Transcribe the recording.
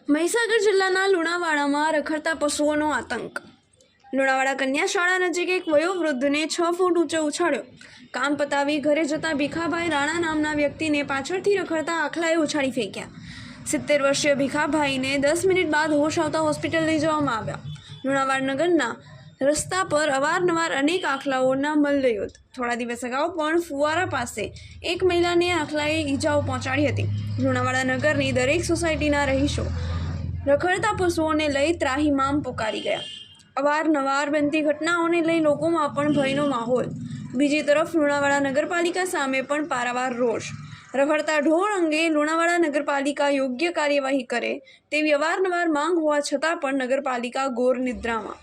મહીસાગર જિલ્લાના લુણાવાડામાં રખડતા પશુઓનો આતંક. લુણાવાડા કન્યા શાળા નજીક એક વયોવૃદ્ધને 6 ફૂટ ઊંચો ઉછાળ્યો. કામ પતાવી ઘરે જતા ભીખાભાઈ રાણા નામના વ્યક્તિને પાછળથી રખડતા આખલાએ ઉછાળી ફેંક્યા. 70 વર્ષીય ભીખાભાઈને 10 મિનિટ બાદ હોશ આવતા હોસ્પિટલ લઈ જવામાં આવ્યા. લુણાવાડા નગરના રસ્તા પર અવારનવાર અનેક આખલાઓના મલ્લયુદ્ધ. થોડા દિવસ અગાઉ પણ ફુવારા પાસે એક મહિલાને આખલાએ ઈજાઓ પહોંચાડી હતી. લુણાવાડા નગરની દરેક સોસાયટીના રહીશો રખડતા પશુઓને લઈ ત્રાહિમામ પુકારી ગયા. અવારનવાર બનતી ઘટનાઓને લઈ લોકોમાં પણ ભયનો માહોલ. બીજી તરફ લુણાવાડા નગરપાલિકા સામે પણ પારાવાર રોષ. રખડતા ઢોર અંગે લુણાવાડા નગરપાલિકા યોગ્ય કાર્યવાહી કરે તેવી અવારનવાર માંગ હોવા છતાં પણ નગરપાલિકા ઘોર નિદ્રામાં.